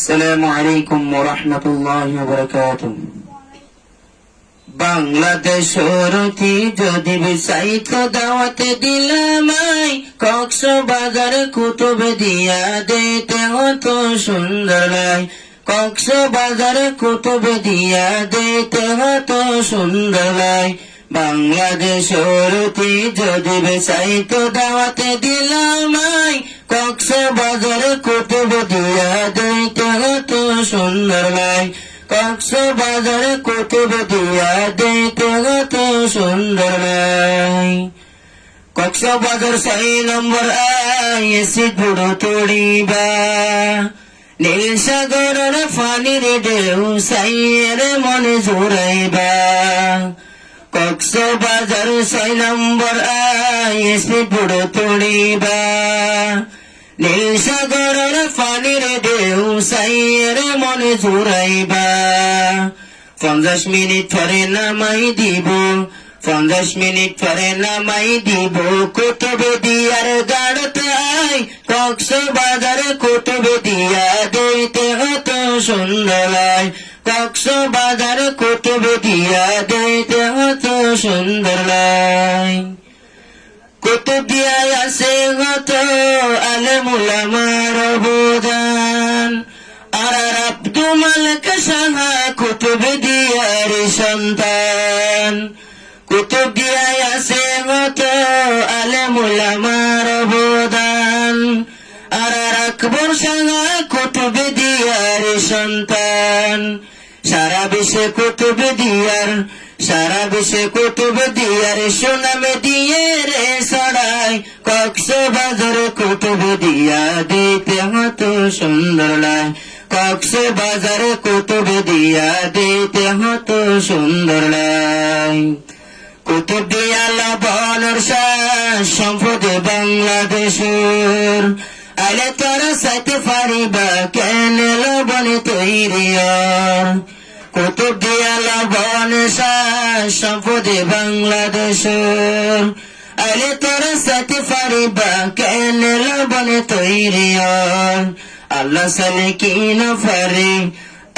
আসসালামু আলাইকুম ওয়া রাহমাতুল্লাহি ওয়া বারাকাতুহু। বাংলাদেশের যদি বিসাইতো দাওয়াতে দিলামাই, কক্সবাজার কুতুবদিয়া দিতে হতো সুন্দর লাই। কক্সবাজার কুতুবদিয়া দিতে হতো সুন্দর লাই। বাংলাদেশের যদি বিসাইতো দাওয়াতে দিলামাই, কক্সবাজার কুতুবদিয়া দিতে হতো সুন্দর লাই। কক্সবাজার কুতুবদিয়া দিতে হতো সুন্দর লাই। কক্সবাজার 6 নম্বর আইসি বুড়ো তড়িবা, নীল সাগরের ফানির ঢেউ সাইয়ের মনে জোড়াইবা। কক্সবাজার 6 নম্বর আইসি বুড়ো তড়িবা, নীল সাগরের ফানির ঢেউ সাইয়ের মনে জোড়াইবা। 50 মিনিট পরে নামাই দিব, 50 মিনিট পরে নামাই দিব কুতুবদিয়ার গাড়তাই। কক্সবাজার কুতুবদিয়া দিতে হতো সুন্দর লাই। কক্সবাজার কুতুবদিয়া দিতে হতো সুন্দর লাই। কুতুবদিয়ায় আছে হতো আলেম উলামার অবদান, আর আব্দুল মালিক সাহা কুতুবদিয়ার সন্তান। কুতুবদিয়ায় আছে হতো আলেম উলামার অবদান, আর আকবর সাহা কুতুবদিয়ার সন্তান। সারা বিশ্বে কুতুবদিয়ার, সারা বিশ্বে কুতুবদিয়ার সুনাম দিয়ে রে ছড়াই। কক্সবাজার কুতুবদিয়া দিতে হতো সুন্দর লাই। কক্সবাজার কুতুবদিয়া দিতে হতো সুন্দর লাই। কুতুবদিয়া লবণের সম্পদ বাংলাদেশের, আলে তারা সাইতে পারিবা কেন লবণ তৈরিয়ার। কুতুবদিয়া লবণ সম্পদ বাংলাদেশের, আলে তারা সাইতে পারিবা কেন লবণ তৈরিয়ার। আল্লাহ সালে কি না পারে,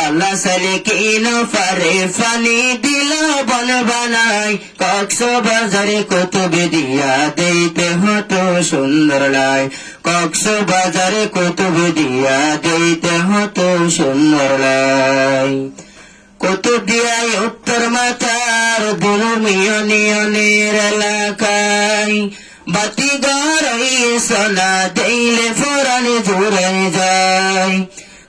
আল্লাহ সালে কি না পারে, ফানি দিল বন বানাই। কক্সবাজারে কুতুবদিয়া দিতে হতো সুন্দর লাই। কক্সবাজারে কুতুবদিয়া দিতে হতো সুন্দর লাই। কুতুবদিয়ায় উত্তর মাথার দুলমিয়নিয়নের এলাকায়, বাতি গড়াইয়ে সোনা দিলে ফোরানে জুড়ে যায়।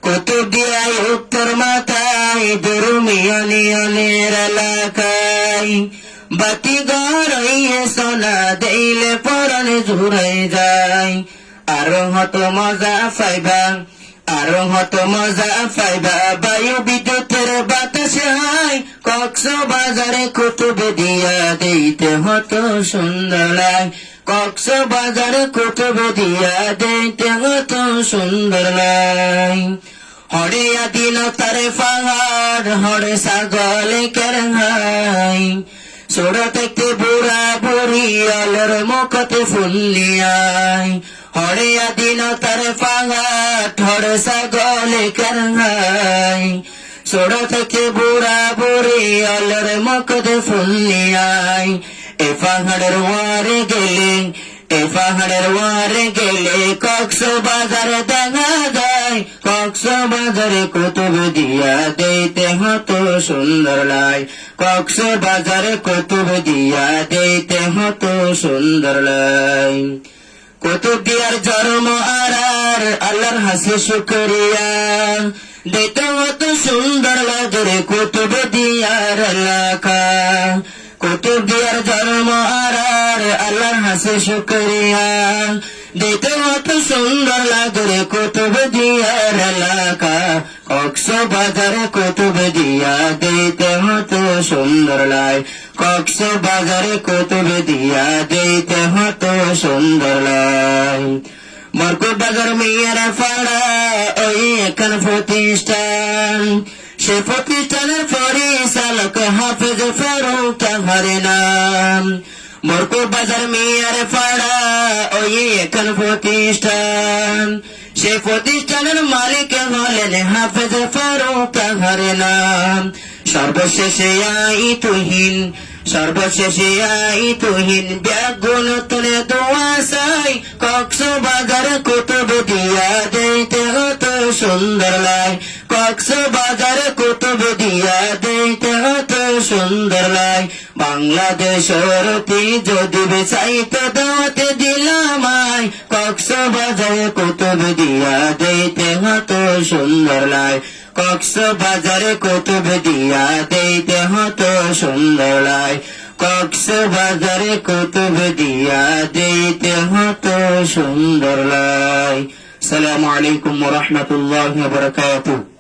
কুতুবদিয়ায় উত্তর মাথায় দুলমিয়নিয়নের এলাকায়, বাতি গড়াইয়ে সোনা দিলে ফোরানে জুড়ে যায়। আরো হতো মজা পাইবা, আরো হতো মজা পাইবা বায়ু বিদ্যুতের বাতাসে হাই। কক্সবাজারে কুতুবদিয়া দিতে হতো সুন্দর লাই। কক্সবাজারে কুতুবদিয়া দিতে হতো সুন্দর লাই। হরে আদিলতার পাহাড়, হরে ছাগল কেরহাই, ছোট থেকে বুড়া বুড়ি আলোর মুখতে ফুলিয়াই। হরে আদিলতার পাহাড়, হরে ছাগল কেরহাই, ছোট থেকে বুড়া বুড়ি আলোর মুখতে ফুলিয়াই। এ পাহাড়ের ওয়ারে গেলে, এ পাহাড়ের ওয়ারে গেলে কক্সবাজার দেখা যায়। কক্সবাজারে কুতুবদিয়া দিতে হতো সুন্দর লাই। কক্সবাজারে কুতুবদিয়া দিতে হতো সুন্দর লাই। কুতুবদিয়ার জন্ম আর আল্লাহর হাসি শুকরিয়া দিতে হতো সুন্দর লাগে কুতুবদিয়ার এলাকা। কুতুবদিয়ার জন্ম আর আল্লাহর হাসি শুকরিয়া দিতে হতো সুন্দর লাগে কুতুবদিয়ার এলাকা। কক্সবাজারে কুতুবদিয়া দিতে হতো সুন্দর লাই। কক্সবাজারে কুতুবদিয়া দিতে হতো সুন্দর লাই। মরকুটবাজার মেয়ের পাড়া ওই এখান প্রতিষ্ঠান, সে প্রতিষ্ঠানের পরিচালক হাফেজ ফারুক তাহারে নাম। মরকুটবাজার মেয়ের পাড়া ওই এখান প্রতিষ্ঠান, সে প্রতিষ্ঠানের মালিক হলেন হাফেজ ফারুক তাহার নাম। সর্বশেষে তুহিন ব্যাগুন তুলে দোয়া চাই, কক্সবাজার কুতুবদিয়া দেখতে হত সুন্দর লাই, কক্সবাজার কুতুবদিয়া দেখতে হত সুন্দর লাই। বাংলাদেশের যদি বেচাইতে দাওয়াতে দিলাম আই, কক্সবাজার কুতুবদিয়া দেখতে হত সুন্দর লাই, কক্সবাজার কুতুবদিয়া দেখতে হত সুন্দর লাই, কক্সবাজার কুতুবদিয়া দেখতে হত সুন্দর লাই। আসসালামু আলাইকুম ওয়া রাহমাতুল্লাহি ওয়া বারাকাতুহু।